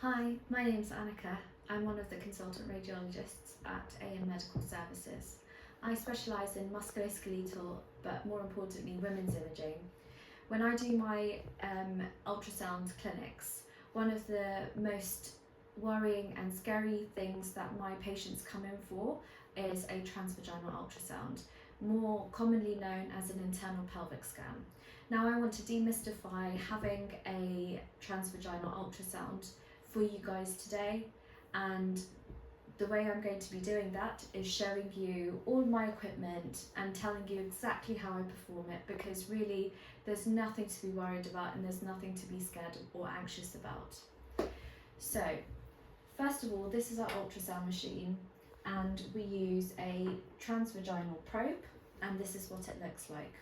Hi, my name's Annika. I'm one of the consultant radiologists at AM Medical Services. I specialise in musculoskeletal, but more importantly, women's imaging. When I do my ultrasound clinics, one of the most worrying and scary things that my patients come in for is a transvaginal ultrasound, more commonly known as an internal pelvic scan. Now I want to demystify having a transvaginal ultrasound for you guys today, and the way I'm going to be doing that is showing you all my equipment and telling you exactly how I perform it, because really there's nothing to be worried about and there's nothing to be scared or anxious about. So first of all, this is our ultrasound machine and we use a transvaginal probe, and this is what it looks like.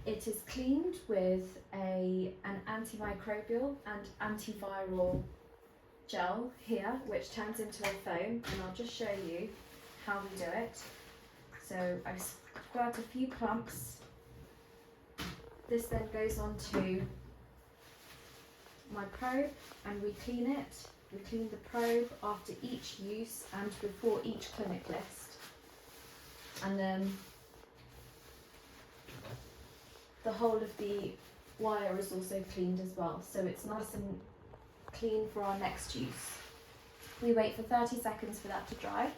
It is cleaned with an antimicrobial and antiviral gel here, which turns into a foam, and I'll just show you how we do it. So I've squirted a few clumps. This then goes onto my probe and we clean it. We clean the probe after each use and before each clinic list. And then the whole of the wire is also cleaned as well, so it's nice and clean for our next use. We wait for 30 seconds for that to dry.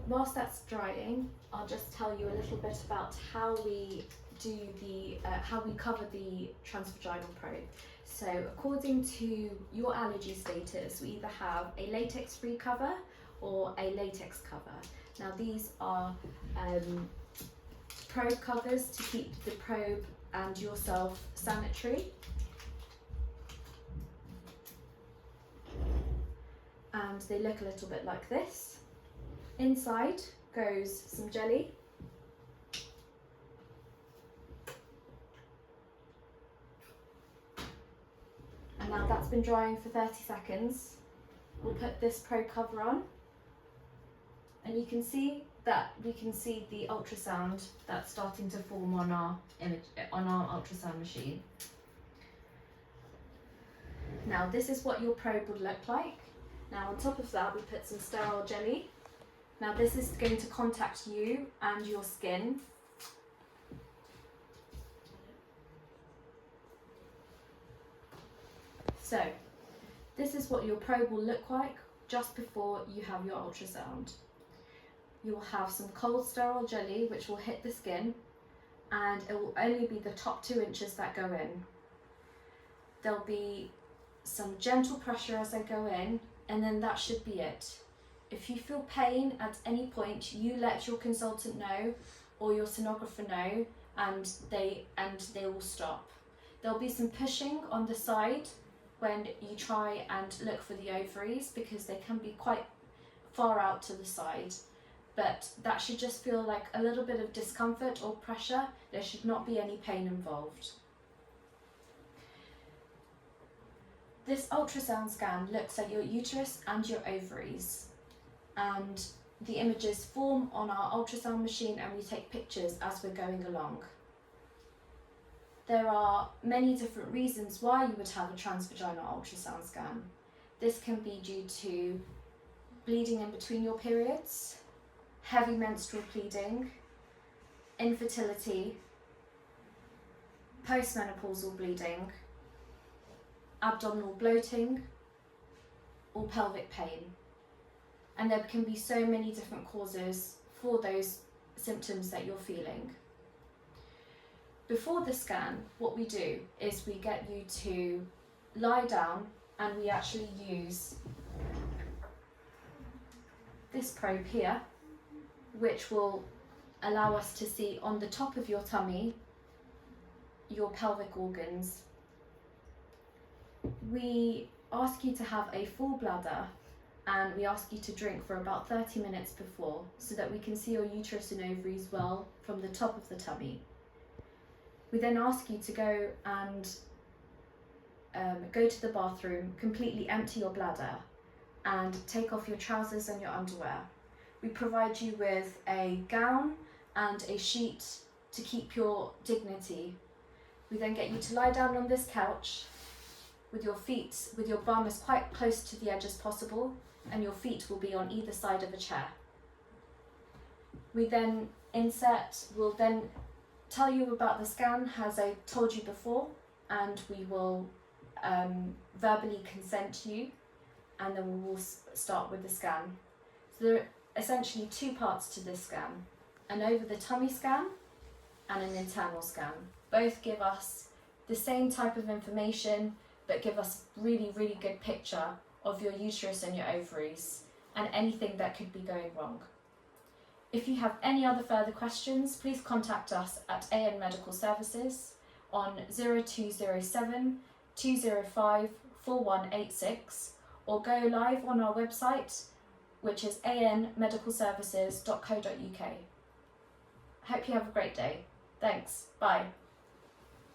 Whilst that's drying, I'll just tell you a little bit about how we do how we cover the transvaginal probe. So according to your allergy status, we either have a latex-free cover or a latex cover. Now these are probe covers to keep the probe and yourself sanitary. And they look a little bit like this. Inside goes some jelly. And now that's been drying for 30 seconds. We'll put this probe cover on. And you can see that we can see the ultrasound that's starting to form on our ultrasound machine. Now this is what your probe would look like. Now on top of that we put some sterile jelly. Now this is going to contact you and your skin. So this is what your probe will look like just before you have your ultrasound. You'll have some cold sterile jelly which will hit the skin, and it will only be the top 2 inches that go in. There'll be some gentle pressure as I go in, and then that should be it. If you feel pain at any point, you let your consultant know or your sonographer know, and they will stop. There'll be some pushing on the side when you try and look for the ovaries, because they can be quite far out to the side. But that should just feel like a little bit of discomfort or pressure. There should not be any pain involved. This ultrasound scan looks at your uterus and your ovaries, and the images form on our ultrasound machine and we take pictures as we're going along. There are many different reasons why you would have a transvaginal ultrasound scan. This can be due to bleeding in between your periods, heavy menstrual bleeding, infertility, postmenopausal bleeding, abdominal bloating, or pelvic pain. And there can be so many different causes for those symptoms that you're feeling. Before the scan, what we do is we get you to lie down and we actually use this probe here, which will allow us to see on the top of your tummy your pelvic organs. We ask you to have a full bladder, and we ask you to drink for about 30 minutes before, so that we can see your uterus and ovaries well from the top of the tummy. We then ask you to go and go to the bathroom, completely empty your bladder, and take off your trousers and your underwear. We provide you with a gown and a sheet to keep your dignity. We then get you to lie down on this couch with your bum as quite close to the edge as possible, and your feet will be on either side of a chair. We'll then tell you about the scan as I told you before, and we will verbally consent you, and then we will start with the scan. So there are essentially two parts to this scan: an over the tummy scan and an internal scan. Both give us the same type of information, but give us really, really good picture of your uterus and your ovaries and anything that could be going wrong. If you have any other further questions, please contact us at AN Medical Services on 0207 205 4186 or go live on our website, which is anmedicalservices.co.uk. I hope you have a great day. Thanks. Bye.